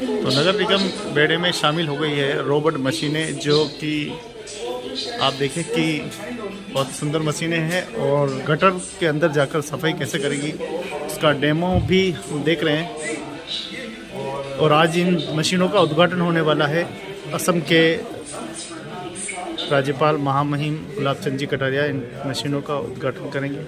तो नगर निगम बेड़े में शामिल हो गई है रोबोट मशीनें, जो कि आप देखें कि बहुत सुंदर मशीनें हैं और गटर के अंदर जाकर सफाई कैसे करेगी उसका डेमो भी देख रहे हैं। और आज इन मशीनों का उद्घाटन होने वाला है। असम के राज्यपाल महामहिम गुलाब चंद जी कटारिया इन मशीनों का उद्घाटन करेंगे।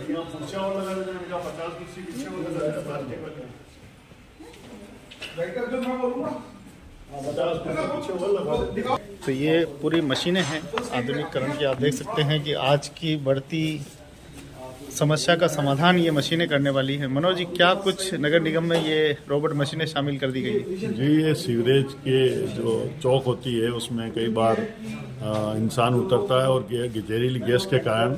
तो ये पूरी मशीनें हैं आधुनिकीकरण की। आप देख सकते हैं कि आज की बढ़ती समस्या का समाधान ये मशीनें करने वाली है। मनोज जी, क्या कुछ नगर निगम में ये रोबोट मशीनें शामिल कर दी गई? जी, ये सीवरेज के जो चौक होती है उसमें कई बार इंसान उतरता है और जहरीली गैस के कारण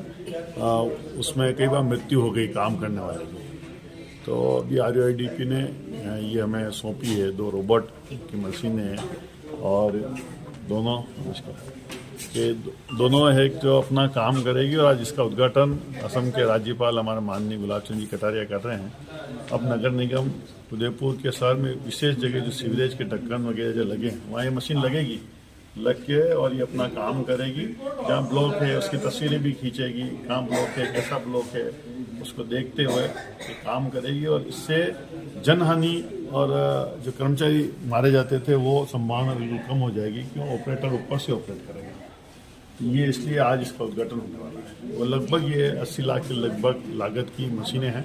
उसमें कई बार मृत्यु हो गई काम करने वाले की। तो अभी RUIDP ने ये हमें सौंपी है 2 रोबोट की मशीनें हैं और दोनों है जो अपना काम करेगी। और आज इसका उद्घाटन असम के राज्यपाल हमारे माननीय गुलाब चंद जी कटारिया कर रहे हैं। अब नगर निगम उदयपुर के शहर में विशेष जगह जो सीवरेज के ढक्कन वगैरह जो लगे हैं वहाँ ये मशीन लगेगी, लग के और ये अपना काम करेगी। जहाँ ब्लॉक है उसकी तस्वीरें भी खींचेगी, कहाँ ब्लॉक है, कैसा ब्लॉक है, उसको देखते हुए ये काम करेगी। और इससे जनहानि और जो कर्मचारी मारे जाते थे वो संभावना बिल्कुल कम हो जाएगी, क्यों ऑपरेटर ऊपर से ऑपरेट करेगा। ये इसलिए आज इसका उद्घाटन होने वाला है। वो लगभग ये 80 लाख के लगभग लागत की मशीनें हैं।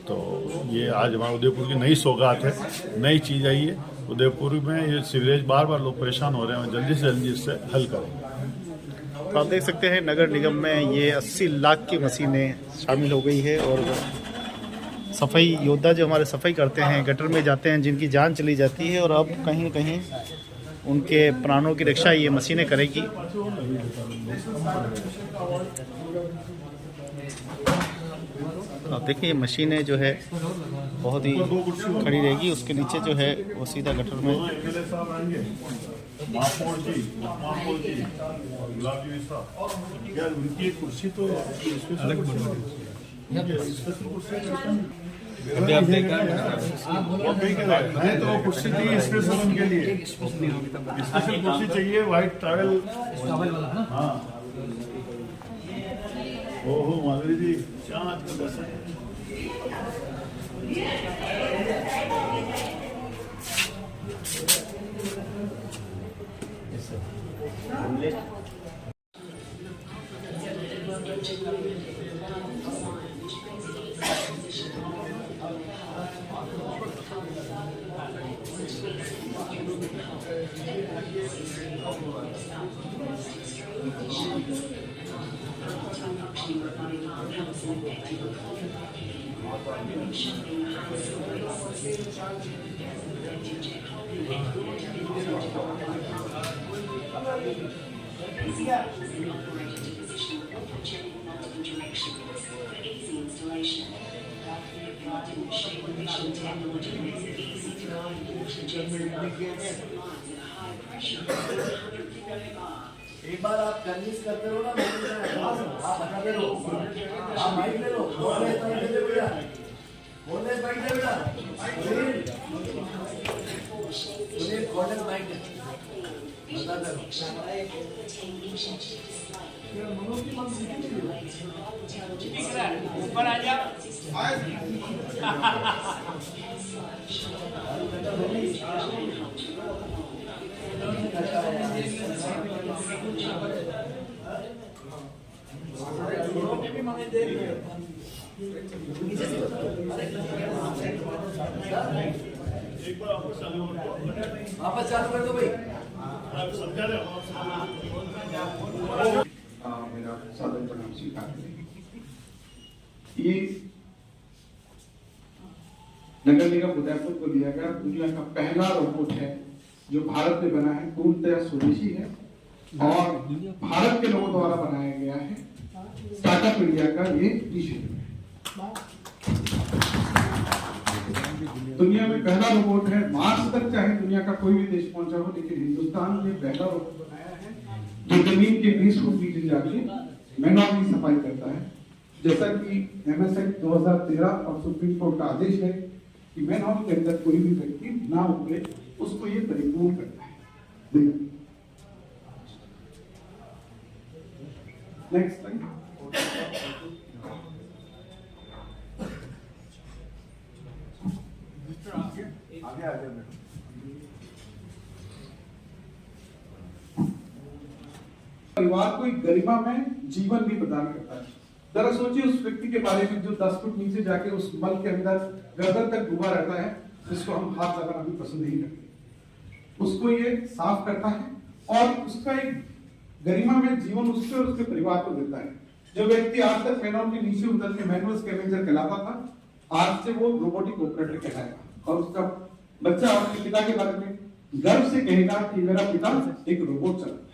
तो ये आज हमारे उदयपुर की नई सौगात है, नई चीज़ आई है उदयपुर में। ये सीवरेज बार लोग परेशान हो रहे हैं, जल्दी से जल्दी इससे हल करेंगे। तो आप देख सकते हैं नगर निगम में ये 80 लाख की मशीनें शामिल हो गई है। और सफाई योद्धा जो हमारे सफाई करते हैं, गटर में जाते हैं, जिनकी जान चली जाती है और अब कहीं न कहीं उनके प्राणों की रक्षा ये मशीनें करेगी। आप देखिए ये मशीनें जो है बहुत ही खड़ी रहेगी, उसके नीचे जो है वो सीधा गटर में। कुर्सी तो अभी आप देखा तो कुर्सी चाहिए स्पेशल उनके लिए, स्पेशल कुर्सी चाहिए, व्हाइट टॉवेल। हाँ, ओहो माधुरी जी, क्या आजकल ऐसा है? एक बार आप कन्विंस करते रहो ना, आप बताते रहो, आप माइक ले लो, बोलने बैठ दे बेटा, बोलने बैठ दे बेटा, सुनील कॉटन माइक बताते रहो। ऊपर आ जा। वापस चालू कर दो भाई। मेरा सादर प्रणाम स्वीकार करें। ये नगर निगम उदयपुर को दिया गया दुनिया का पहला रोबोट है जो भारत में बना है, पूर्णतः स्वदेशी है और भारत के लोगों द्वारा बनाया गया है। स्टार्टअप इंडिया का ये विषय दुनिया में पहला रोबोट है। मार्स तक चाहे दुनिया का कोई भी देश पहुंचा हो, लेकिन हिंदुस्तान ने पहला रोबोट बनाया है जो जमीन के 20 फुट नीचे जाके मैनोर की सफाई करता है। जैसा कि MSA 2013 और सुप्रीम कोर्ट का आदेश है कि मैनहोल के अंदर कोई भी व्यक्ति ना उतरे उसको ये परिपूर्ण करता है। देखिए नेक्स्ट स्लाइड। परिवार को एक गरिमा में जीवन भी प्रदान करता है। जरा सोचिए उस व्यक्ति के बारे में जो 10 फुट नीचे जाके उस मल के अंदर गर्दन तक डूबा रहता है, जिसको हम हाथ लगाना भी पसंद नहीं करते। उसको ये साफ करता है और उसका एक गरिमा में जीवन उसके और उसके परिवार को देता है। जो व्यक्ति आज तक मैनुअल के नीचे उतर के मैनुअल स्कैवेंजर कहलाता था, आज से वो रोबोटिक ऑपरेटर कहलाएगा और उसका बच्चा अपने पिता के बारे में गर्व से कहेगा कि मेरा पिता एक रोबोट चलाता है।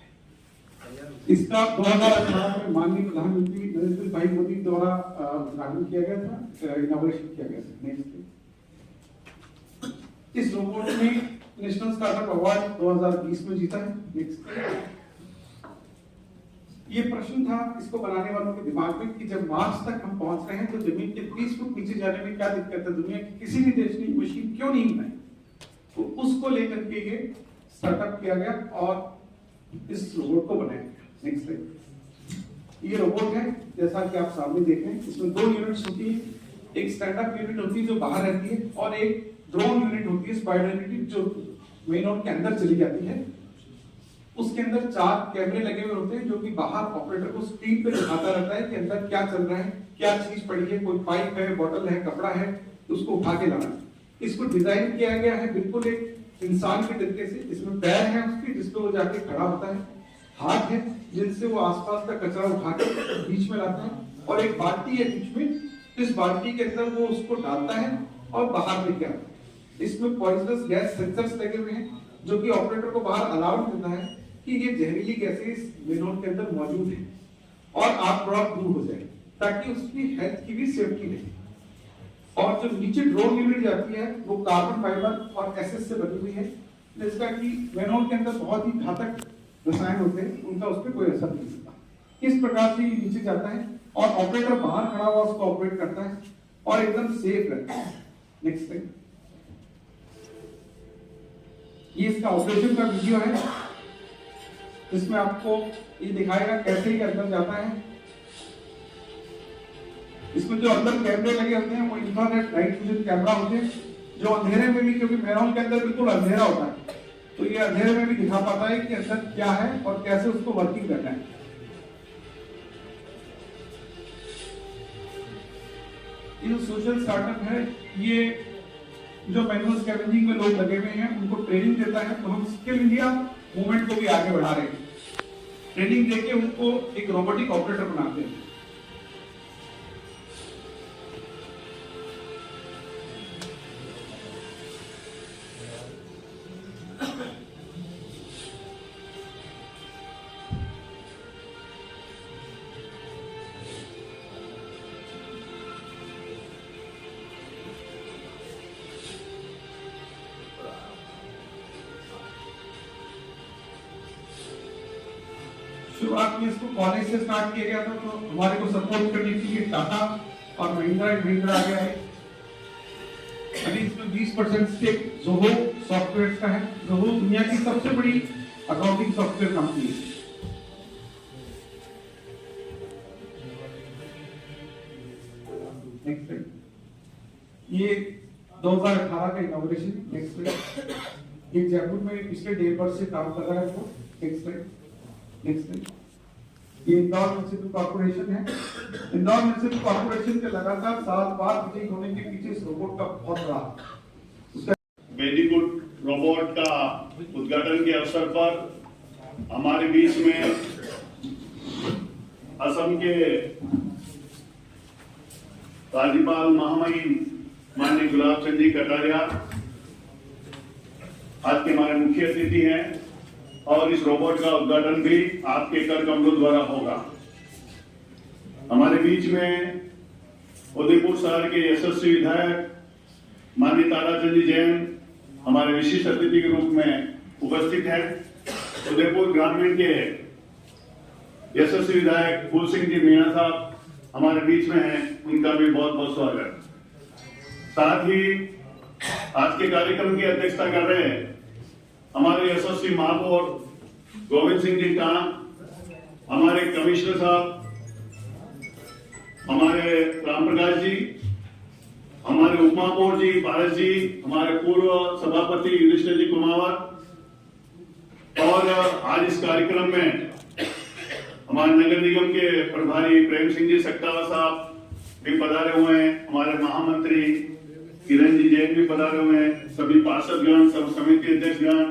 इसका 2018 में माननीय प्रधानमंत्री नरेंद्र भाई मोदी द्वारा उद्घाटन किया गया था, इनॉग्रेशन किया गया था। नेक्स्ट, इस रोबोट ने नेशनल स्टार्टअप अवार्ड 2020 में जीता है। नेक्स्ट, ये प्रश्न था इसको बनाने वालों के दिमाग में कि जब मार्स तक हम पहुंच रहे हैं तो जमीन के 30 फुट नीचे जाने में क्या दिक्कत है, दुनिया के किसी भी देश ने मशीन क्यों नहीं बनाई। तो उसको लेकर के ये स्टार्टअप किया गया और इस रोबोट को बनाया गया। नेक्स्ट, ये रोबोट है जैसा कि आप सामने देख रहे हैं। इसमें 2 यूनिट्स होती है, एक स्टैंडअप यूनिट होती है जो बाहर रहती है और एक ड्रोन यूनिट होती है, स्पाइडर यूनिट, जो मेन के अंदर चली जाती है। उसके अंदर 4 कैमरे लगे हुए होते हैं जो कि बाहर ऑपरेटर को स्क्रीन पे दिखाता रहता है कि अंदर क्या चल रहा है, क्या चीज पड़ी है, कोई पाइप है, बोतल है, कपड़ा है, तो उसको उठा के लाना। इसको डिजाइन किया गया है बिल्कुल एक इंसान के तरीके से। इसमें पैर है उसके जिसपे वो जाके खड़ा होता है, हाथ है जिनसे वो आसपास का कचरा उठा के बीच में लाता है और एक बाल्टी है बीच में, इस बाल्टी के अंदर वो उसको डालता है और बाहर लेके आता है। इसमें पॉइजनस गैस सेंसर्स लगे हुए हैं जो कि ऑपरेटर को बाहर अलाउ करता है कि ये जहरीली गैसेस मेनोन के अंदर मौजूद है और आप थोड़ा दूर हो जाए ताकि उसकी हेल्थ की भी सेफ्टी रहे। और जो नीचे ड्रोन यूनिट जाती है वो कार्बन फाइबर और एसएस से बनी हुई है, जिसका कि मेनोन के अंदर बहुत ही घातक रसायन होते हैं, उनका उस पर कोई असर नहीं होता। इस प्रकार से ये नीचे जाता है और ऑपरेटर बाहर खड़ा हुआ उसको ऑपरेट करता है और एकदम सेफ रहता है। नेक्स्ट टाइम, ये इसका ऑपरेशन का वीडियो है, इसमें आपको ये दिखाएगा कैसे ये अंदर जाता है। इसमें जो अंदर कैमरे लगे होते हैं वो इंफ्रारेड नाइट विजन कैमरा होते हैं जो अंधेरे में भी, क्योंकि मेनोन के अंदर बिल्कुल अंधेरा होता है, तो ये अंधेरे में भी दिखा पाता है कि अंदर क्या है और कैसे उसको वर्किंग करना है। ये सोशल स्टार्टअप है, ये जो मैनुअल स्कैवेंजिंग में लोग लगे हुए हैं उनको ट्रेनिंग देता है। तो हम स्किल इंडिया मूवमेंट को भी आगे बढ़ा रहे हैं, ट्रेनिंग देके उनको एक रोबोटिक ऑपरेटर बनाते हैं। शुरुआत में इसको कॉलेज से स्टार्ट किया गया था, तो हमारे को सपोर्ट करने के लिए टाटा और महिंद्रा एंड महिंद्रा आ गया है। अभी इसमें 20% स्टेक जोहो सॉफ्टवेयर का है। जोहो दुनिया की सबसे बड़ी अकाउंटिंग सॉफ्टवेयर कंपनी है। नेक्स्ट, ये 2018 का इनॉग्रेशन। नेक्स्ट, ये जयपुर में पिछले 1.5 वर्ष से काम कर रहा है वो। नेक्स्ट, ये इंदौर म्युनिसिपल कॉर्पोरेशन है। इंदौर म्युनिसिपल कॉर्पोरेशन के लगातार 7 बार विजयी होने के पीछे इस रोबोट का बहुत बड़ा मेडिकुड रोबोट का उद्घाटन के अवसर पर हमारे बीच में असम के राज्यपाल महामहिम माननीय गुलाब चंद जी कटारिया आज के हमारे मुख्य अतिथि हैं और इस रोबोट का उद्घाटन भी आपके कर कमलों द्वारा होगा। हमारे बीच में उदयपुर शहर के यशस्वी विधायक माननीय ताराचंद जी जैन हमारे विशिष्ट अतिथि के रूप में उपस्थित हैं। उदयपुर ग्रामीण के यशस्वी विधायक फूल सिंह जी मीणा साहब हमारे बीच में हैं, उनका भी बहुत बहुत स्वागत। साथ ही आज के कार्यक्रम की अध्यक्षता कर रहे हैं जी महापौर गोविंद सिंह जी टांग, हमारे कमिश्नर साहब, हमारे राम प्रकाश जी, हमारे उप महापौर जी भारत जी, हमारे पूर्व सभापति युधिष्ठिर जी कुमावत, और आज इस कार्यक्रम में हमारे नगर निगम के प्रभारी प्रेम सिंह जी सक्तावा साहब भी पधारे हुए हैं, हमारे महामंत्री किरण जी जैन भी पधारे हुए हैं, सभी पार्षदगण, सब समिति अध्यक्षगण,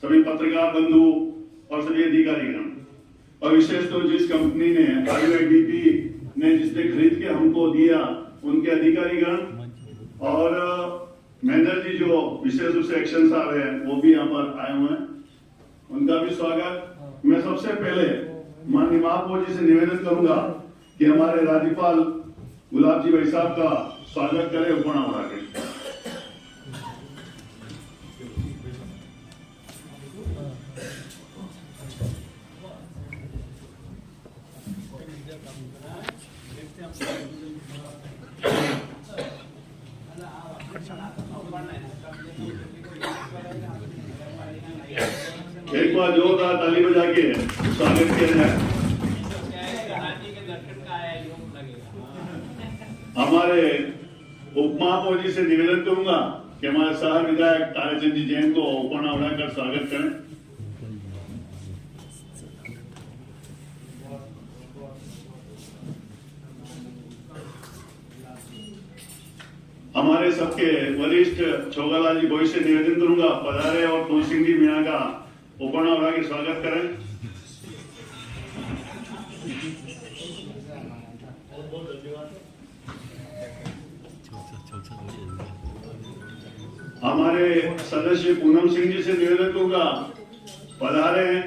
सभी पत्रकार बंधु और सभी अधिकारीगण, और विशेष तो जिस कंपनी ने IOADP ने जिसने खरीद के हमको दिया उनके अधिकारीगण, और महेंद्र जी जो विशेष रूप से एक्शन साहब है वो भी यहाँ पर आए हुए हैं, उनका भी स्वागत। मैं सबसे पहले माननीय महापौर जी से निवेदन करूंगा कि हमारे राज्यपाल गुलाब जी भाई साहब का स्वागत करें उपना उड़ा के। एक बार जोरदार ताली बजा के स्वागत किया जाए। हमारे उप महापौर जी से निवेदन करूंगा कि हमारे सह विधायक ताराचंद जी जैन को उपना उड़ाकर स्वागत करें। हमारे सबके वरिष्ठ छोगालाल जी भोई से निवेदन करूंगा पधारे और तुलसी सिंह जी मीणा का उपना उड़ा के स्वागत करें। हमारे सदस्य पूनम सिंह जी से निवेदन करूंगा पधारे हैं,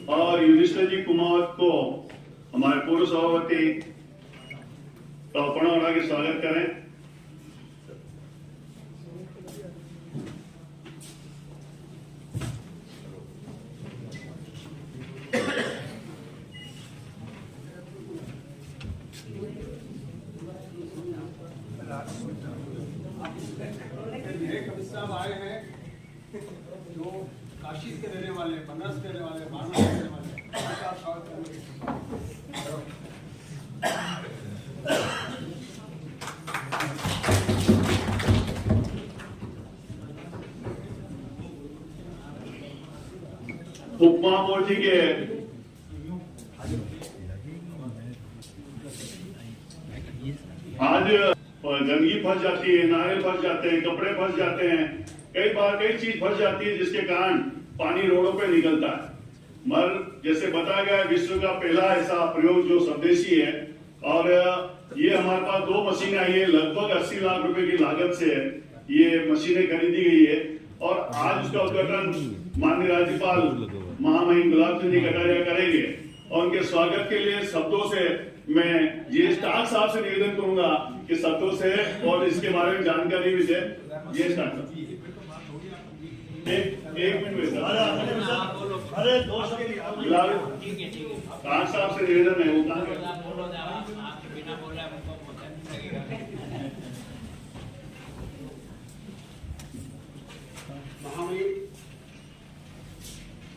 और युधिष्ठिर जी कुमावत को हमारे पूर्व सभापति का उपना उड़ा के स्वागत करें। साहब आए हैं जो काशी के रहने वाले, बनारस के रहने वाले, वाराणसी के रहने वाले, उनका स्वागत उप महापौर जी के आज गंदगी फंस जाती है, नाले फंस जाते हैं, कपड़े फंस जाते हैं, कई बार कई चीज फंस जाती है जिसके कारण पानी रोडों पे निकलता है। मगर जैसे बताया गया विश्व का पहला ऐसा प्रयोग जो स्वदेशी है, और ये हमारे पास 2 मशीनें आई है, लगभग 80 लाख रुपए की लागत से ये मशीनें खरीदी गई है, और आज उसका उद्घाटन माननीय राज्यपाल महामहिम गुलाब चंद जी कटारिया करेंगे, और उनके स्वागत के लिए शब्दों से मैं ये स्टार साहब से निवेदन करूंगा कि शब्दों से और इसके बारे में जानकारी भी दे। ये स्टार साहब एक मिनट अरे स्टार साहब से निवेदन है, वो कहाँ महामहिम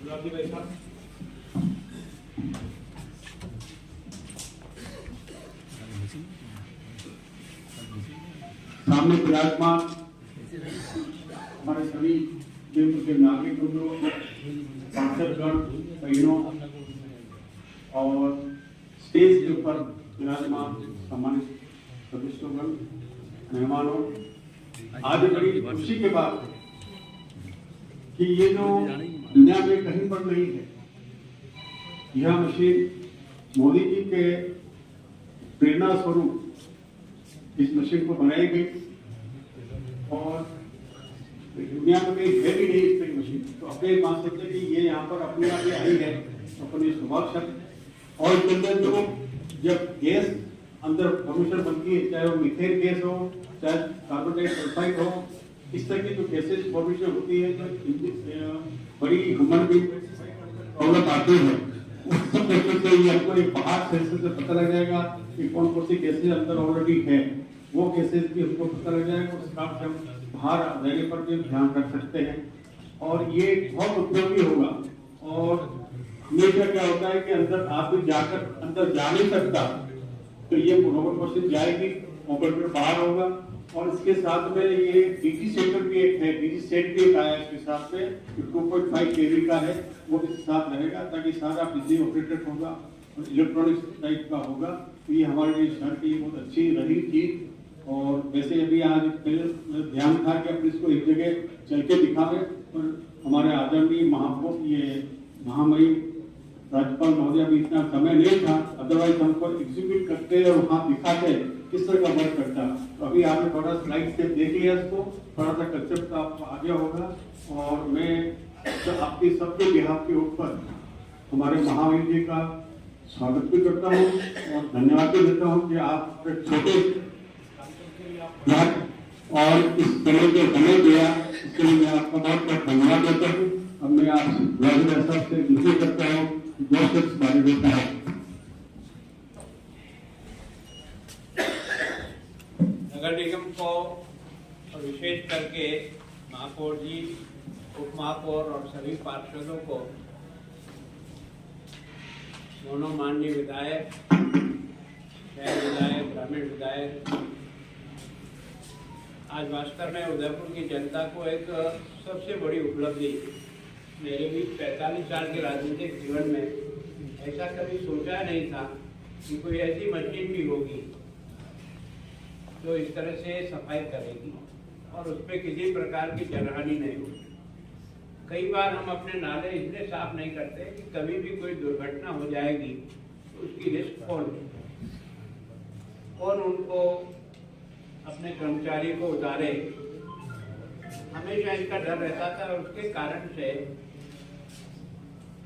गुलाब जी भाई साहब, सामने विराजमान हमारे सभी देश के नागरिक बंधुओं, सांसदगण, बहनों और स्टेज के ऊपर विराजमान सम्मानित सदस्योगण, मेहमानों, आज बड़ी खुशी के बात है कि ये जो दुनिया में कहीं पर नहीं है, यह मशीन मोदी जी के प्रेरणा स्वरूप इस मशीन को बनाई गई, और दुनिया में कहीं है भी नहीं इस तरह की मशीन, तो अपने मान सकते कि ये यहाँ पर अपने आप आई है, तो अपने स्वभाव। और इसके अंदर जो जब गैस अंदर फॉर्मेशन बनती है, चाहे वो मीथेन गैस हो, चाहे कार्बन डाइऑक्साइड हो, इस तरह की जो गैसेज फॉर्मेशन होती है, जो बड़ी ह्यूमन बीइंग प्रॉब्लम आती है, उस सब तरीके से ये आपको एक बाहर सेंसर से पता लग जाएगा कि कौन कौन सी गैसेज अंदर ऑलरेडी है, वो गैसेज भी हमको पता लग जाएगा, उस काम से हम बाहर रहने पर भी ध्यान रख सकते हैं। और ये बहुत उपयोगी होगा। और हमेशा क्या होता है कि अंदर आदमी जाकर अंदर जा नहीं सकता, तो ये रोबोट मशीन जाएगी, ऑपरेटर बाहर होगा। और इसके साथ में ये डीजी सेंटर भी एक है, डीजी सेट भी एक आया इसके साथ में, 2.5 kV का है, वो इसके साथ रहेगा ताकि सारा बिजली ऑपरेटेड होगा और इलेक्ट्रॉनिक्स टाइप का होगा। तो ये हमारे लिए शहर की बहुत अच्छी रही चीज। और वैसे अभी आज पहले ध्यान था कि अपने इसको एक जगह चल के दिखावे, और हमारे आदरणीय महामहिम राज्यपाल महोदय अभी इतना समय नहीं था, अदरवाइज हमको एग्जीक्यूट करते और वहाँ दिखाते किस तरह का वर्क करता। तो अभी आपने थोड़ा स्लाइड से देख लिया, इसको थोड़ा सा कंसेप्ट आपको आ गया होगा। और मैं आपकी सबके बिहाफ के ऊपर हमारे महावीर जी का स्वागत भी करता हूँ और धन्यवाद भी देता हूँ कि आप छोटे और इस तरह के समय दिया, इसके लिए मैं आपका बहुत बहुत धन्यवाद देता हूँ। अब मैं आपसे से विनती करता हूँ दो शख्स बारी देता है। नगर निगम को और विशेष करके महापौर जी, उप महापौर और सभी पार्षदों को, दोनों माननीय विधायक, शहर विधायक, ग्रामीण विधायक, आज वास्तव में उदयपुर की जनता को एक सबसे बड़ी उपलब्धि, मेरे भी 45 साल के राजनीतिक जीवन में ऐसा कभी सोचा नहीं था कि कोई ऐसी मशीन भी होगी जो इस तरह से सफाई करेगी और उसमें किसी प्रकार की जनहानि नहीं होगी। कई बार हम अपने नाले इसलिए साफ नहीं करते कि कभी भी कोई दुर्घटना हो जाएगी तो उसकी रिस्क कौन उनको अपने कर्मचारी को उतारे, हमेशा इसका डर रहता था। और उसके कारण से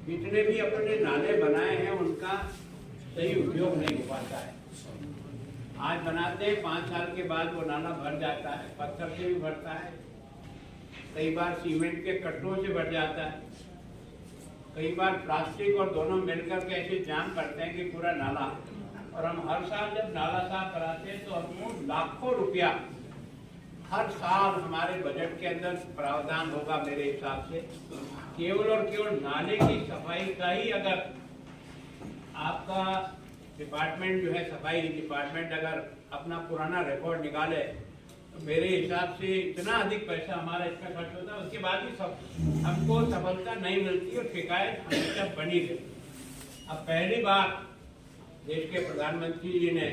जितने भी अपने नाले बनाए हैं उनका सही उपयोग नहीं हो पाता है। आज बनाते हैं, 5 साल के बाद वो नाला भर जाता है, पत्थर से भी भरता है, कई बार सीमेंट के कट्टों से भर जाता है, कई बार प्लास्टिक और दोनों मिलकर के ऐसे जाम करते हैं कि पूरा नाला। और हम हर साल जब नाला साफ कराते हैं तो हमको लाखों रुपया हर साल हमारे बजट के अंदर प्रावधान होगा मेरे हिसाब से, केवल और केवल नाले की सफाई का ही। अगर आपका डिपार्टमेंट जो है, सफाई डिपार्टमेंट, अगर अपना पुराना रिकॉर्ड निकाले तो मेरे हिसाब से इतना अधिक पैसा हमारा इसका खर्च होता है, उसके बाद भी हमको सफलता नहीं मिलती और शिकायत हमेशा बनी रहती। अब पहली बार देश के प्रधानमंत्री जी ने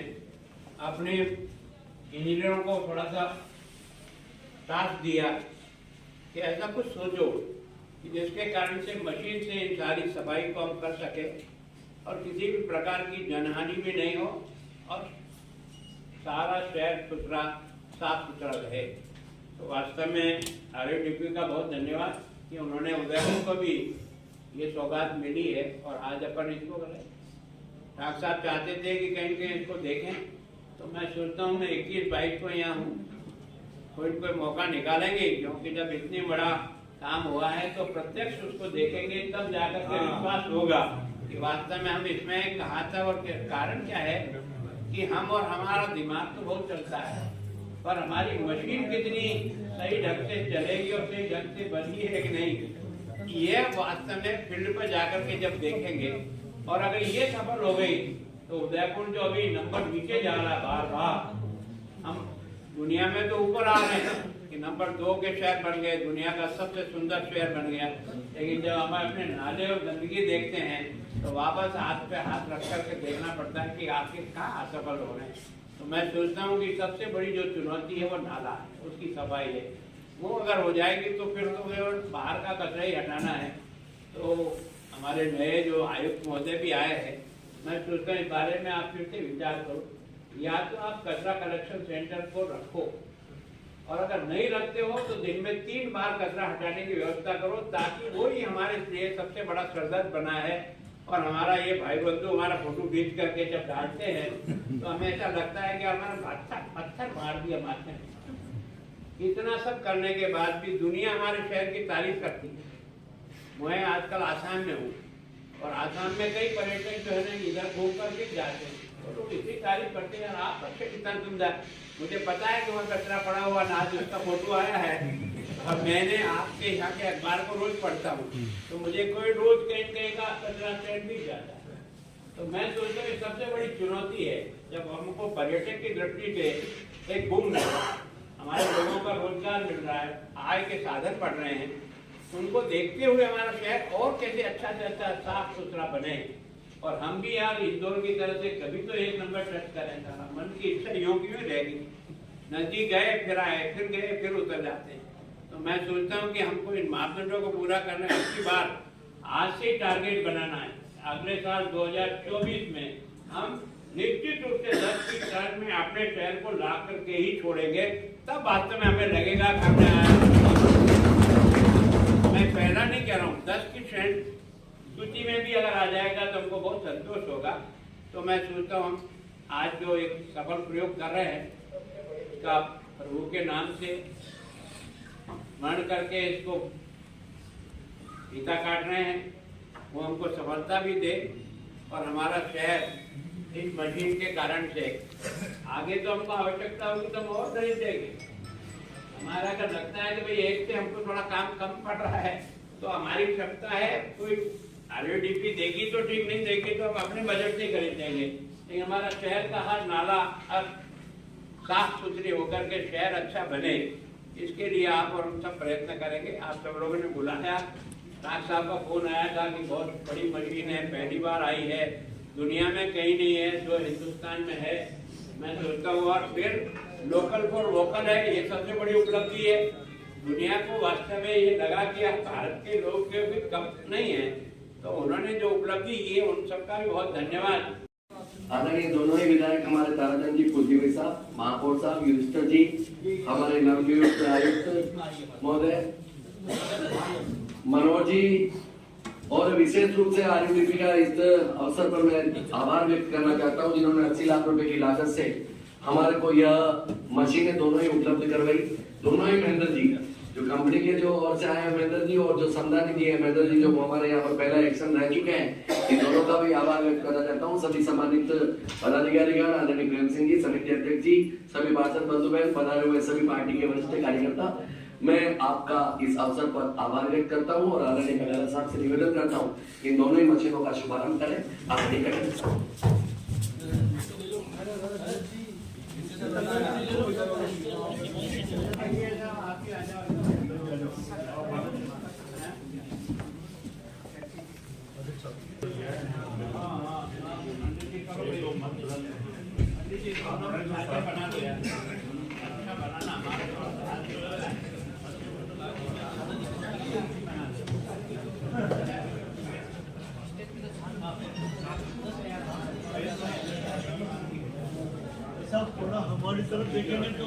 अपने इंजीनियरों को थोड़ा सा टास्क दिया कि ऐसा कुछ सोचो कि जिसके कारण से मशीन से इन सारी सफाई को हम कर सके और किसी भी प्रकार की जनहानि भी नहीं हो और सारा शहर सुथरा साफ सुथरा रहे। तो वास्तव में RUDP का बहुत धन्यवाद कि उन्होंने उदयपुर को भी ये सौगात मिली है और आज अपन इसको करें। डॉक्टर साहब चाहते थे कि कहीं कहीं इसको देखें, तो मैं सोचता हूँ मैं 21-22 को यहाँ हूँ, कोई मौका निकालेंगे, क्योंकि जब इतनी बड़ा काम हुआ है तो प्रत्यक्ष उसको देखेंगे, तब जाकर के विश्वास होगा कि वास्तव में हम इसमें कहा था। और कारण क्या है कि हम और हमारा दिमाग तो बहुत चलता है, पर हमारी मशीन कितनी सही ढंग से चलेगी और सही ढंग से बनी है कि नहीं, ये वास्तव में फील्ड पर जाकर के जब देखेंगे। और अगर ये सफल हो गई तो उदयपुर जो अभी नंबर नीचे जा रहा है बार बार, हम दुनिया में तो ऊपर आ रहे हैं कि नंबर 2 के शहर बन गए, दुनिया का सबसे सुंदर शहर बन गया, लेकिन जब हम अपने नाले और गंदगी देखते हैं तो वापस हाथ पे हाथ रख करके देखना पड़ता है कि आखिर कहाँ असफल हो रहे हैं। तो मैं सोचता हूँ कि सबसे बड़ी जो चुनौती है वो नाला है, उसकी सफाई है। वो अगर हो जाएगी तो फिर तो बाहर का कचरा ही हटाना है। तो हमारे नए जो आयुक्त महोदय भी आए हैं, मैं सोचता हूँ इस बारे में आप फिर से विचार करो, या तो आप कचरा कलेक्शन सेंटर को रखो, और अगर नहीं रखते हो तो दिन में 3 बार कचरा हटाने की व्यवस्था करो, ताकि वो ही हमारे लिए सबसे बड़ा सरदर्द बना है। और हमारा ये भाई बंधु हमारा फोटो खींच करके जब डांटते हैं तो हमें ऐसा लगता है कि हमारा पत्थर मार दिया मारते हैं। इतना सब करने के बाद भी दुनिया हमारे शहर की तारीफ करती है। मैं आजकल आसाम में हूँ और आसाम में कई पर्यटक जो है ना इधर घूम करके जाते हैं, तो लोग इतनी तारीफ करते हैं, आप बच्चे कितना सुंदर। मुझे पता है कि वहाँ कचरा पड़ा हुआ ना, उसका फोटो आया है, और मैंने आपके यहाँ के अखबार को रोज पढ़ता हूँ, तो मुझे कोई रोज कहेगा कचरा ट्रेन भी जाता है। तो मैं सोचता हूँ सबसे बड़ी चुनौती है जब हमको पर्यटक की दृष्टि से एक घूम रहा है, हमारे लोगों का रोजगार मिल रहा है, आय के साधन बढ़ रहे हैं, उनको देखते हुए हमारा शहर और कैसे अच्छा से अच्छा साफ सुथरा बने और हम भी यार इंदौर की तरह से कभी तो एक नंबर टच करेंगे। मन की इच्छा योग में रहेगी, नजदीक गए फिर आए, फिर गए फिर उतर जाते हैं। तो मैं सोचता हूँ कि हमको इन मापदंडों को पूरा करना है। इसकी बार आज से टारगेट बनाना है, अगले साल 2024 में हम निश्चित रूप से 10 की टर्न में अपने शहर को ला करके ही छोड़ेंगे, तब वास्तव में हमें लगेगा कि हमने मैं पहला नहीं कह रहा हूँ, 10 की ट्रेंड सूची में भी अगर आ जाएगा तो हमको बहुत संतोष होगा। तो मैं सोचता हूँ आज जो एक सफल प्रयोग कर रहे हैं, इसका प्रभु के नाम से स्मरण करके इसको फीता काट रहे हैं, वो हमको सफलता भी दे और हमारा शहर इस मशीन के कारण से आगे तो हमको आवश्यकता होगी तो हम और नहीं देंगे। हमारा अगर लगता है कि भाई एक से हमको थोड़ा काम कम पड़ रहा है तो हमारी क्षमता है, कोई RUDP देगी तो ठीक, नहीं देगी तो हम अपने बजट से खरीद देंगे, लेकिन हमारा शहर का हर नाला हर साफ सुथरी होकर के शहर अच्छा बने, इसके लिए आप और हम सब प्रयत्न करेंगे। आप सब लोगों ने बुलाया, नाग साहब का फोन आया था कि बहुत बड़ी मशीन है, पहली बार आई है, दुनिया में कहीं नहीं है, जो हिंदुस्तान में है। मैं सोचता हूँ और फिर लोकल फॉर वोकल है, ये सबसे बड़ी उपलब्धि है। दुनिया को वास्तव में ये लगा कि भारत के लोग के भी कम नहीं है, तो उन्होंने जो उपलब्धि की है उन सबका भी बहुत धन्यवाद। आदरणीय दोनों ही विधायक हमारे ताराचंद जी, पुलजीवी साहब, महापौर साहब, युधिष्ठिर जी, हमारे नवनियुक्त आयुक्त महोदय मनोज जी, और विशेष रूप से RUDP का इस अवसर पर मैं आभार व्यक्त करना चाहता हूं जिन्होंने 80 लाख रुपए की लागत से हमारे को यह मशीनें दोनों ही उपलब्ध करवाई। दोनों ही महेंद्र जी, जो कंपनी के जो ओर से आए महेंद्र जी और जो समदानी जी है महेंद्र जी, जो हमारे यहाँ पर पहला एक्शन रह चुके हैं, इन दोनों का भी आभार व्यक्त करना चाहता हूँ। सभी सम्मानित पदाधिकारीगण, आदरणीय प्रेम सिंह जी, समिति अध्यक्ष जी, सभी पार्षद बंधुबहन, पधारे हुए सभी पार्टी के वरिष्ठ कार्यकर्ता, मैं आपका इस अवसर पर आभार व्यक्त करता हूँ और आदरणीय कल्याण साहब से निवेदन करता हूँ इन दोनों ही मशीनों का शुभारंभ करें। आप नहीं करें थोड़ा हमारी तरफ देखेंगे तो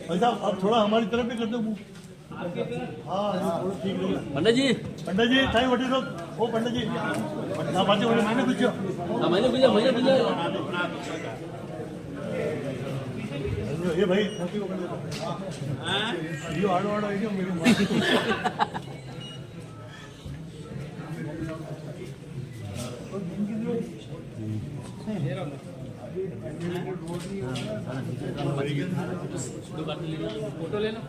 भाई साहब आप थोड़ा हमारी तरफ भी कर दो। हाँ थोड़ा ठीक रहेगा। पंडित जी टाइम वटी दो। ओ पंडित जी ना बातें बोले मैंने पूछो। ये भाई ये आड़ो आड़ो है मेरे फोटो लेना।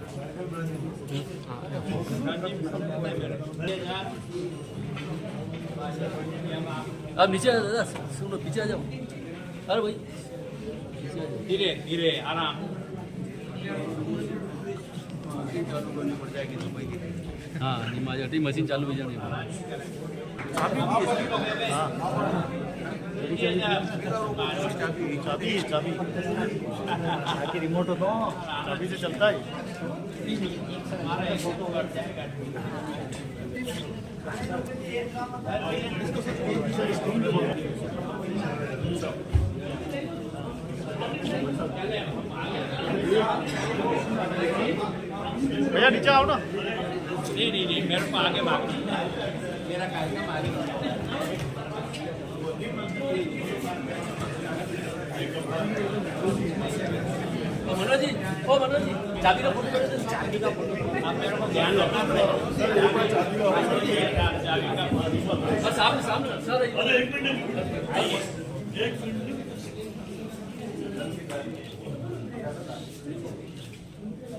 आप नीचे आ दादा, सुनो पीछे आ जाओ। अरे भाई धीरे धीरे आराम। हाँ निमाजटी मशीन चालू हो जाने चाबी रिमोट हो तो चाबी से चलता है। भैया नीचे आओ ना। नहीं मेरे को आगे भागना है, मेरा कार्यक्रम आगे बढ़ना मनोज जी, ओ मनोज जी, चाबी का फोटो करो, चाबी का फोटो। अब मेरे को ध्यान रखना पड़ेगा। चाबी का और सामने सामने सर,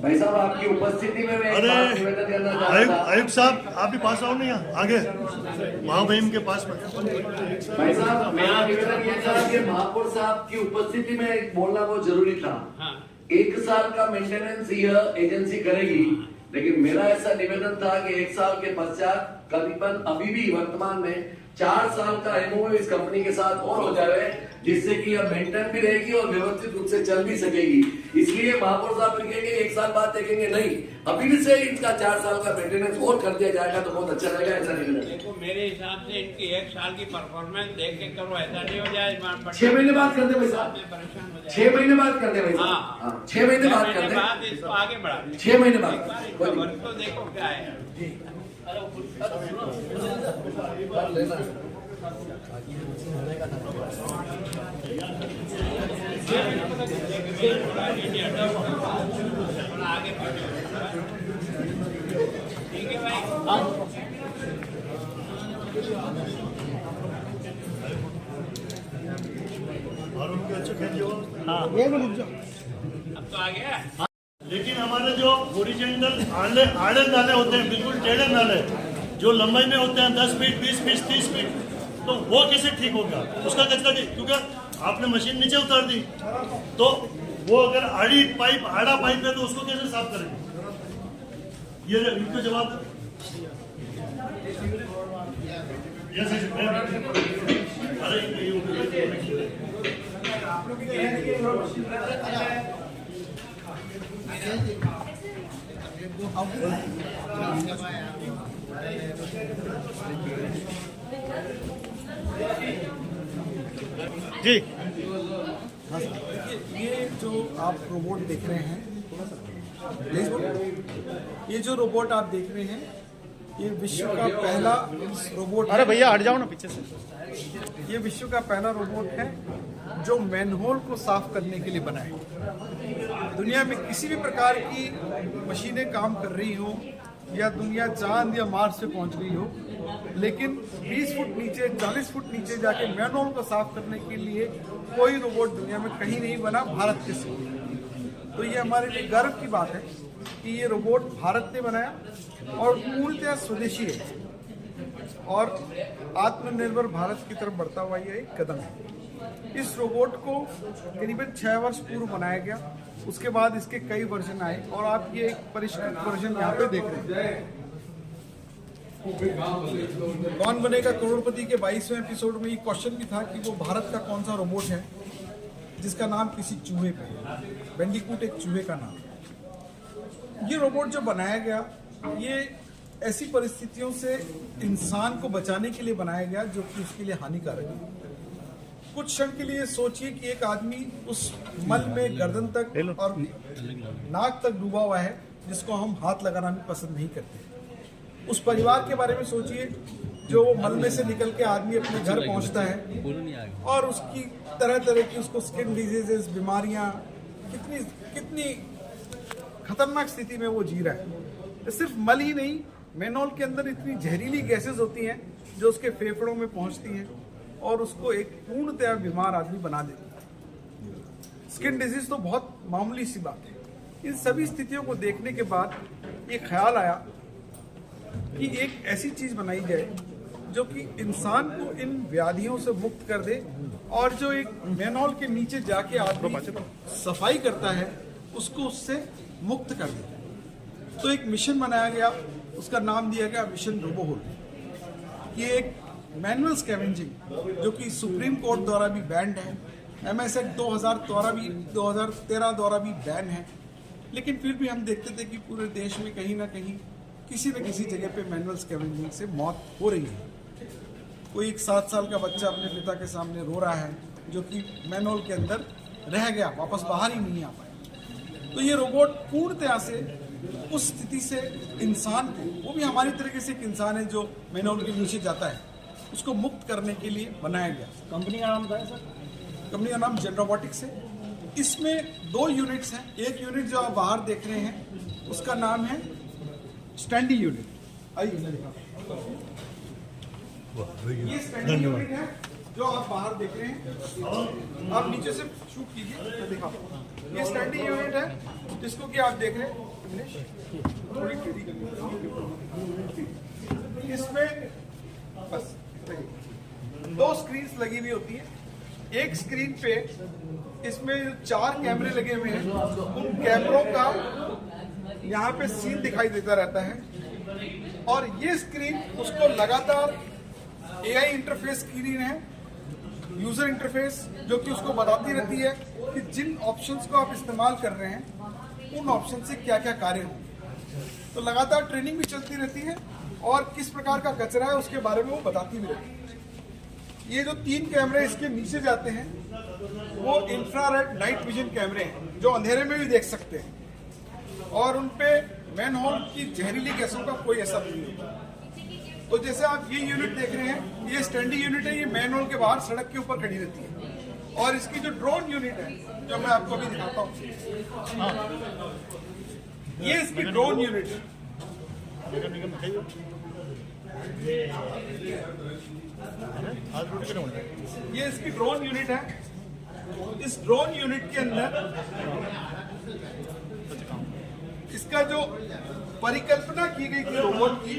भाई साहब आपकी उपस्थिति में मैं एक बात निवेदन करना चाहता था। आयुक्त साहब आप भी पास आओ नहीं आगे महामहिम के पास में। भाई साहब मेरा निवेदन ये था कि महापौर साहब की उपस्थिति में बोलना बहुत जरूरी था। 1 साल का मेंटेनेंस यह एजेंसी करेगी, लेकिन मेरा ऐसा निवेदन था कि 1 साल के पश्चात करीबन अभी भी वर्तमान में 4 साल का एमओयू इस कंपनी के साथ और हो जाए, जिससे कि यह मेंटेन भी रहेगी और व्यवस्थित रूप से चल भी सकेगी। इसलिए महापौर साहब कहेंगे 1 साल बाद देखेंगे, नहीं अभी भी से इनका 4 साल का मेंटेनेंस और कर दिया जाएगा तो बहुत अच्छा रहेगा। ऐसा निवेदन देखो, मेरे हिसाब से इनकी 1 साल की परफॉर्मेंस देख के करो, ऐसा नहीं हो जाए 6 महीने बाद कर दे भाई साहब, में परेशान हो जाए। 6 महीने बाद कर दे भाई हाँ। साहब, 6 महीने बाद कर बाद दे, इसको आगे बढ़ा 6 महीने बाद तो देखो क्या है। आगे बढ़ो, ठीक है भाई। हाँ अब तो आ गया। लेकिन हमारे जो ओरिजिनल आड़े नाले होते हैं, बिल्कुल टेढ़े नाले जो लंबाई में होते हैं 10 फीट 20 फीट 30 फीट, तो वो कैसे ठीक होगा? उसका कचरा क्योंकि आपने मशीन नीचे उतार दी, तो वो अगर आड़ा पाइप है तो उसको कैसे साफ करेंगे? ये इनको जवाब जी। ये जो आप रोबोट देख रहे हैं, प्लीज बोलो। ये जो रोबोट आप देख रहे हैं, ये विश्व का पहला रोबोट। अरे भैया हट जाओ ना पीछे से। ये विश्व का पहला रोबोट है जो मैनहोल को साफ करने के लिए बना है। दुनिया में किसी भी प्रकार की मशीनें काम कर रही हो या दुनिया चांद या मार्स पे पहुंच गई हो, लेकिन 20 फुट नीचे 40 फुट नीचे जाके मैनहोल को साफ करने के लिए कोई रोबोट दुनिया में कहीं नहीं बना भारत के सिवा। तो ये हमारे लिए गर्व की बात है कि ये रोबोट भारत ने बनाया और पूर्णतः स्वदेशी है और आत्मनिर्भर भारत की तरफ बढ़ता हुआ ये एक कदम है। इस रोबोट को करीबन 6 वर्ष पूर्व बनाया गया, उसके बाद इसके कई वर्जन आए और आप ये एक परिष्कृत वर्जन यहाँ पे देख रहे हैं। कौन बनेगा करोड़पति के 22वें एपिसोड में ये क्वेश्चन भी था कि वो भारत का कौन सा रोबोट है जिसका नाम किसी चूहे पे है। बेंडिकूट एक चूहे का नाम है। ये रोबोट जो बनाया गया, ये ऐसी परिस्थितियों से इंसान को बचाने के लिए बनाया गया जो कि उसके लिए हानिकारक है। कुछ क्षण के लिए सोचिए कि एक आदमी उस मल में गर्दन तक और नाक तक डूबा हुआ है जिसको हम हाथ लगाना भी पसंद नहीं करते। उस परिवार के बारे में सोचिए जो मल में से निकल के आदमी अपने घर पहुंचता है और उसकी तरह तरह की उसको स्किन डिजीजेस, बीमारियां, कितनी खतरनाक स्थिति में वो जी रहा है। सिर्फ मल ही नहीं, मैनहोल के अंदर इतनी जहरीली गैसेस होती हैं जो उसके फेफड़ों में पहुंचती हैं और उसको एक पूर्णतया बीमार आदमी बना देती है। स्किन डिजीज तो बहुत मामूली सी बात है। इन सभी स्थितियों को देखने के बाद ये ख्याल आया कि एक ऐसी चीज बनाई जाए जो कि इंसान को इन व्याधियों से मुक्त कर दे और जो एक मैनहोल के नीचे जाके आदमी सफाई करता है उसको उससे मुक्त कर दे। तो एक मिशन बनाया गया, उसका नाम दिया गया मिशन रोबोहोल। ये एक मैनुअल स्कैवेंजिंग जो कि सुप्रीम कोर्ट द्वारा भी बैंड है, MS एक्ट 2013 द्वारा भी बैन है, लेकिन फिर भी हम देखते थे कि पूरे देश में कहीं ना कहीं किसी न किसी जगह पे मैनुअल स्कैवेंजिंग से मौत हो रही है। कोई एक 7 साल का बच्चा अपने पिता के सामने रो रहा है जो कि मैनहोल के अंदर रह गया, वापस बाहर ही नहीं आ पाया। तो ये रोबोट पूर्णतया से उस स्थिति से इंसान को, वो भी हमारी तरीके से एक इंसान है जो मैनुअल के नीचे जाता है, उसको मुक्त करने के लिए बनाया गया। कंपनी का नाम बताया सर? कंपनी का नाम जेन रोबोटिक्स है। इसमें 2 यूनिट्स हैं। एक यूनिट जो आप बाहर देख रहे हैं उसका नाम है स्टैंडी यूनिट। आइए मैं दिखाता हूं। ये स्टैंडी यूनिट है जो आप बाहर देख रहे हैं। आप नीचे से शूट कीजिए, मैं दिखाता हूं। ये स्टैंडी यूनिट है जिसको कि आप देख रहे हैं। थोड़ी टेढ़ी करनी। इसमें बस 2 स्क्रीन्स लगी हुई होती है। एक स्क्रीन पे इसमें 4 कैमरे लगे हुए हैं। उन कैमरों का यहाँ पे सीन दिखाई देता रहता है और ये स्क्रीन उसको लगातार AI इंटरफेस स्क्रीन है, यूजर इंटरफेस, जो कि उसको बताती रहती है कि जिन ऑप्शंस को आप इस्तेमाल कर रहे हैं उन ऑप्शन से क्या क्या कार्य होंगे। तो लगातार ट्रेनिंग भी चलती रहती है और किस प्रकार का कचरा है उसके बारे में वो बताती भी रहती है। ये जो 3 कैमरे इसके नीचे जाते हैं वो इंफ्रारेड नाइट विजन कैमरे हैं जो अंधेरे में भी देख सकते हैं और उन पे मैनहोल की जहरीली गैसों का कोई असर नहीं होता। तो जैसे आप ये यूनिट देख रहे हैं, ये स्टैंडी यूनिट है, ये मैनहोल के बाहर सड़क के ऊपर खड़ी रहती है। और इसकी जो ड्रोन यूनिट है जो मैं आपको अभी दिखाता हूँ, ये इसकी ड्रोन यूनिट है। ये इसकी ड्रोन यूनिट है। इस ड्रोन यूनिट के अंदर इसका जो परिकल्पना की गई थी रोबोट की,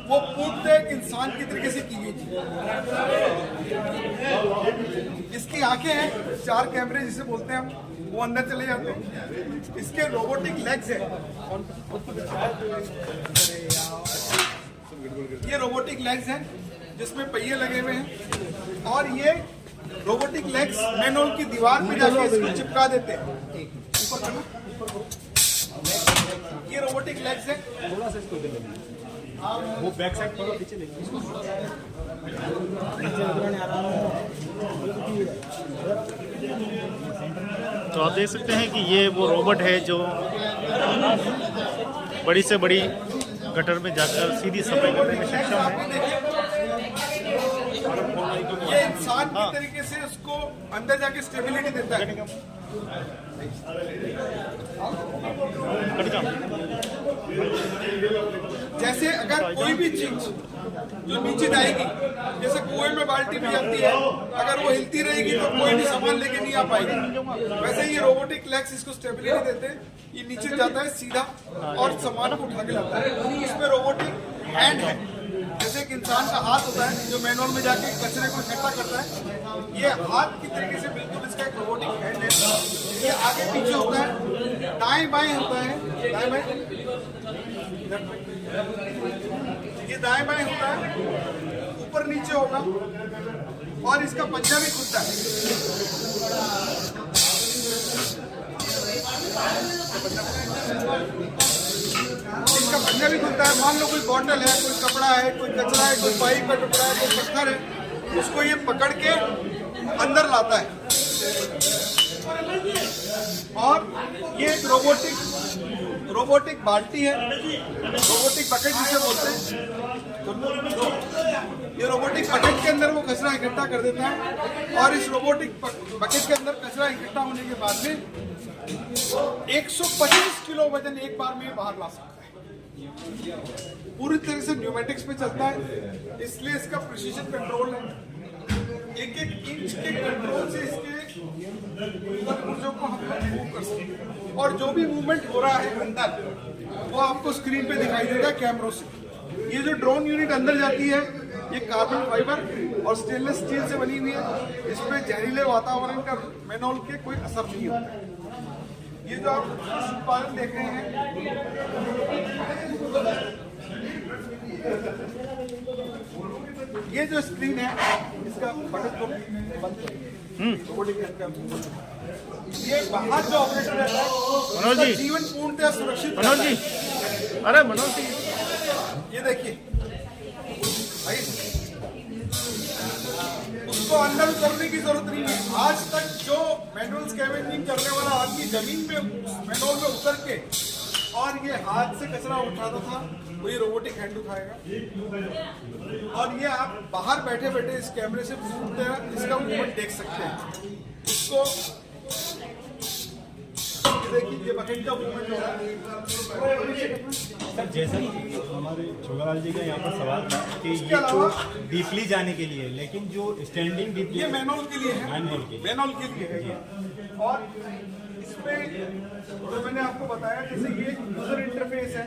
वो पूर्णतः एक इंसान की तरीके से की गई थी। इसकी आंखें हैं, 4 कैमरे जिसे बोलते हैं हम, वो अंदर चले जाते हैं। इसके रोबोटिक लेग्स हैं, ये रोबोटिक लेग्स हैं जिसमें पहिए लगे हुए हैं और ये रोबोटिक लेग्स मैनहोल की दीवार पे जाके इसको चिपका देते हैं। ऊपर करना, ये रोबोटिक लेग्स हैं। वो बैक साइड थोड़ा पीछे तो आप देख सकते हैं कि ये वो रोबोट है जो बड़ी से बड़ी गटर में जाकर सीधी सफाई करने में सक्षम है। ये इंसान की तरीके से उसको अंदर जाके स्टेबिलिटी देता है। जैसे अगर कोई भी चीज जो नीचे जाएगी, जैसे कुएं में बाल्टी भी जाती है, अगर वो हिलती रहेगी तो कोई भी सामान लेके नहीं आ पाएगी। वैसे ये रोबोटिक लेग्स इसको स्टेबिलिटी देते हैं। ये नीचे जाता है सीधा और सामान को उठा के लाता है। इसमें रोबोटिक हैंड है, जैसे एक इंसान का हाथ होता है जो मैनुअल में जाके कचरे को इकट्ठा करता है, ये हाथ की तरीके से बिल्कुल इसका एक रोबोटिक हैंड है। ये आगे पीछे होता है, दाएं बाएं होता है, दाएं बाएं, ये दाएं बाएं होता है, ऊपर नीचे होगा और इसका पंजा भी खुलता है। इसका पंजा भी खुलता है। मान लो कोई बॉटल है, कोई कपड़ा है, कोई कचरा है, कोई पाइप का टुकड़ा है, कोई पत्थर है, उसको ये पकड़ के अंदर लाता है। और ये एक रोबोटिक बाल्टी है, रोबोटिक बकेट जिसे बोलते हैं। तो ये रोबोटिक बकेट के अंदर वो कचरा इकट्ठा कर देता है और इस रोबोटिक बकेट के अंदर कचरा इकट्ठा होने के बाद में 125 किलो वजन एक बार में बाहर ला सकता है। पूरी तरह से न्यूमेटिक्स पे चलता है, इसलिए इसका प्रिसीजन कंट्रोल है। एक इंच के कंट्रोल से इसके पुर्जों को हम मूव कर सकते हैं और जो भी मूवमेंट हो रहा है अंदर वो आपको स्क्रीन पे दिखाई देगा कैमरों से। ये जो ड्रोन यूनिट अंदर जाती है, ये कार्बन फाइबर और स्टेनलेस स्टील से बनी हुई है। इसमें जहरीले वातावरण का मैनहोल के कोई असर नहीं होता है। ये जो आप उत्पादन देख रहे हैं, ये जो स्क्रीन है इसका बटन को बंद ये बाहर जो ऑपरेटर रहता है मनोज जी, जीवन पूर्णतः सुरक्षित। मनोज जी, अरे मनोज जी, ये देखिए उसको अंदर उतरने की जरूरत नहीं है। आज तक जो मैनुअल स्कैवेंजिंग करने वाला आदमी जमीन में मैनुअल में उतर के और ये हाथ से कचरा उठाता था, वही रोबोटिक हैंड उठाएगा। और ये आप बाहर बैठे बैठे इस कैमरे से पूरी तरह इसका मूवमेंट देख सकते हैं। इसको देखिए, ये बकेट का मूवमेंट हो रहा है। सर जैसा कि हमारे छोगालाल जी का यहाँ पर सवाल था कि ये तो डीपली जाने के लिए, लेकिन जो स्टैंडिंग डीपली ये मैनुअल के लिए है, मैनुअल के लिए है ये। और इसमें जो मैंने आपको बताया, जैसे ये यूजर इंटरफेस है,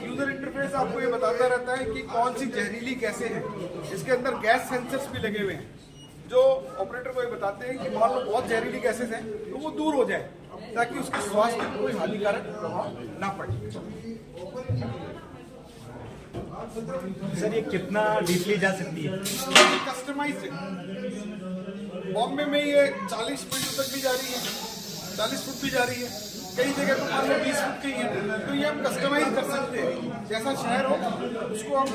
यूजर इंटरफेस आपको ये बताता रहता है कि कौन सी जहरीली गैसें हैं। इसके अंदर गैस सेंसर्स भी लगे हुए हैं जो ऑपरेटर को ये बताते हैं कि मान लो बहुत जहरीली गैसेस हैं तो वो दूर हो जाए, ताकि उसके स्वास्थ्य पर कोई हानिकारक प्रभाव ना पड़े। सर ये कितना डीपली जा सकती है? कस्टमाइज्ड है। बॉम्बे में ये 40 फीट तक भी जा रही है, 40 फुट भी जा रही है, कई जगह तो मान लो 20 फुट की है। तो ये हम कस्टमाइज कर सकते हैं, जैसा शहर हो उसको हम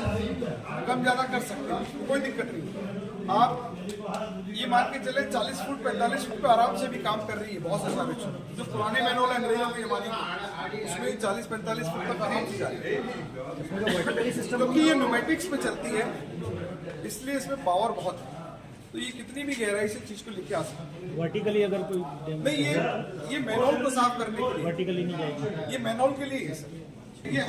कम ज़्यादा कर सकते हैं, कोई दिक्कत नहीं। आप ये मान के चले 40 फुट 45 फुट पे आराम से भी काम कर रही है बहुत से सारे। जो पुराने मैनुअल अंग्रेजों के जमाने के, उसमें 40-45 फुट तक आराम से जा रही है, क्योंकि ये न्यूमेटिक्स पे चलती है, इसलिए इसमें पावर बहुत है। तो ये कितनी भी गहराई से चीज को लेके आ सकते हैं। वर्टिकली अगर कोई नहीं, ये मैनुअल को साफ करने के लिए, वर्टिकली नहीं जाएगी, ये मैनुअल के लिए है सर। ये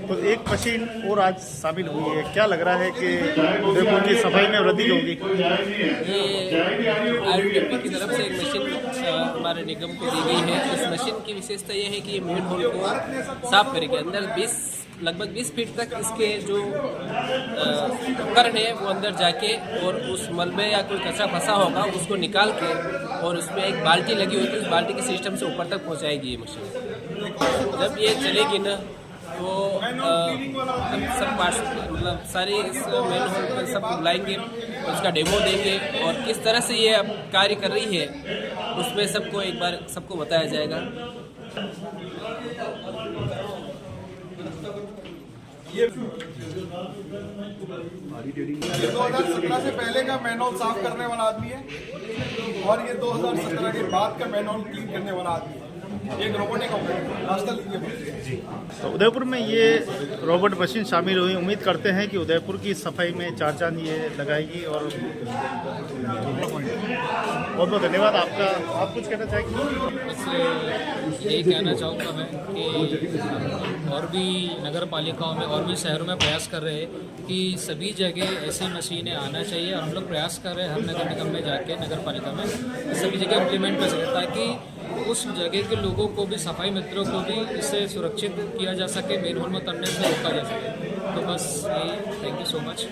तो एक मशीन और आज शामिल हुई है, क्या लग रहा है कि उदयपुर की सफाई में वृद्धि होगी? ये आईडीपी की तरफ से एक मशीन हमारे निगम को दी गई है। इस मशीन की विशेषता ये है कि ये मेन होल को साफ करेगी। अंदर लगभग 20 फीट तक इसके जो उपकरण है वो अंदर जाके और उस मलबे या कोई कचरा फंसा होगा उसको निकाल के और उसमें एक बाल्टी लगी हुई थी, उस बाल्टी के सिस्टम से ऊपर तक पहुंचाएगी ये मशीन। जब ये चलेगी ना तो हम सब पार्ट्स मतलब सारे इस मेन होल पर सब बुलाएंगे, उसका डेमो देंगे और किस तरह से ये अब कार्य कर रही है उसमें सबको एक बार सबको बताया जाएगा। ये 2017 से पहले का मैनुअल साफ करने वाला आदमी है और ये 2017 के बाद का मैनुअल क्लीन करने वाला आदमी है। एक रोबोटिक ऑपरेटर रास्ता लीजिए। तो उदयपुर में ये रोबोट मशीन शामिल हुई, उम्मीद करते हैं कि उदयपुर की सफाई में चार चांद ये लगाएगी। और बहुत बहुत धन्यवाद आपका। आप कुछ कहना चाहेंगे? इसलिए यही कहना चाहूँगा मैं कि और भी नगर पालिकाओं में और भी शहरों में प्रयास कर रहे हैं कि सभी जगह ऐसी मशीनें आना चाहिए और हम लोग प्रयास कर रहे हैं हर नगर निगम में जाके नगर पालिका में सभी जगह इम्प्लीमेंट कर सके, ताकि उस जगह के लोगों को भी, सफाई मित्रों को भी इससे सुरक्षित किया जा सके, मेन होल में उतरने से रोका जा सके। तो बस यही, थैंक यू सो मच।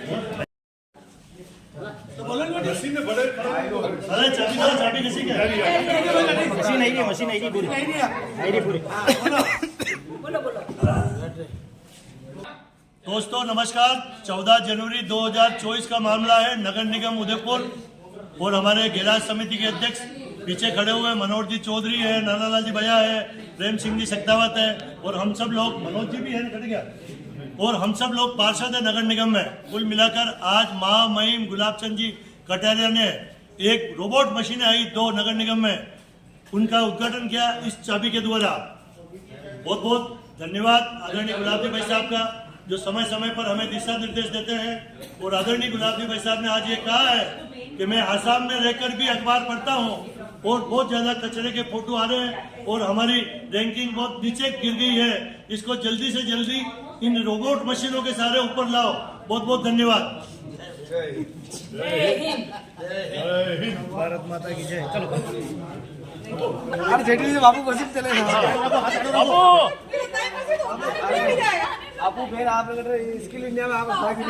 दोस्तों नमस्कार। 14 जनवरी 2024 का मामला है। नगर निगम उदयपुर और हमारे गैराज समिति के अध्यक्ष पीछे खड़े हुए मनोज जी चौधरी है, नानालाल जी भैया है, प्रेम सिंह जी सख्तावत है और हम सब लोग, मनोज जी भी है कट गया, और हम सब लोग पार्षद है नगर निगम में। कुल मिलाकर आज महामहिम गुलाबचंद जी कटारिया ने एक रोबोट मशीनें आई 2 नगर निगम में, उनका उद्घाटन किया इस चाबी के द्वारा। बहुत बहुत धन्यवाद आदरणीय गुलाब जी भाई साहब का, जो समय समय पर हमें दिशा निर्देश देते हैं। और आदरणीय गुलाब जी भाई साहब ने आज ये कहा है कि मैं आसाम में रहकर भी अखबार पढ़ता हूँ और बहुत ज्यादा कचरे के फोटो आ रहे हैं और हमारी रैंकिंग बहुत नीचे गिर गई है। इसको जल्दी से जल्दी इन रोबोट मशीनों के सारे ऊपर लाओ। बहुत बहुत धन्यवाद। भारत माता की जय। चलो बाबू बसी चले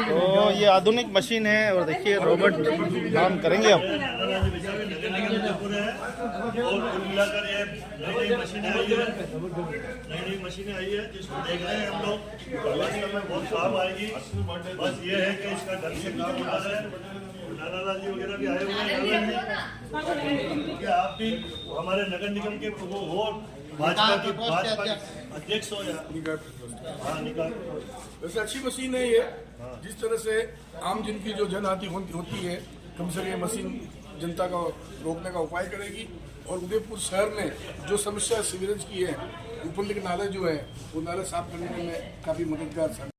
तो ये आधुनिक मशीन है और देखिए रोबोट काम करेंगे अब। और मिलाकर ये नई मशीनें आई है जिसको देख रहे हैं हम लोग, में बहुत काम आएगी। बस ये है कि इसका ढंग से काम हो रहा है। नानालाल जी वगैरह भी आए हुए हैं, आप भी हमारे नगर निगम के वो हो, भाजपा अध्यक्ष हो या वैसे अच्छी मशीन है ये। जिस तरह से आम जन की जो जन आती होती है, कम से कम ये मशीन जनता को रोकने का उपाय करेगी और उदयपुर शहर में जो समस्या सीवरेज की है, ऊपर के नाले जो है वो नाले साफ करने में काफ़ी मददगार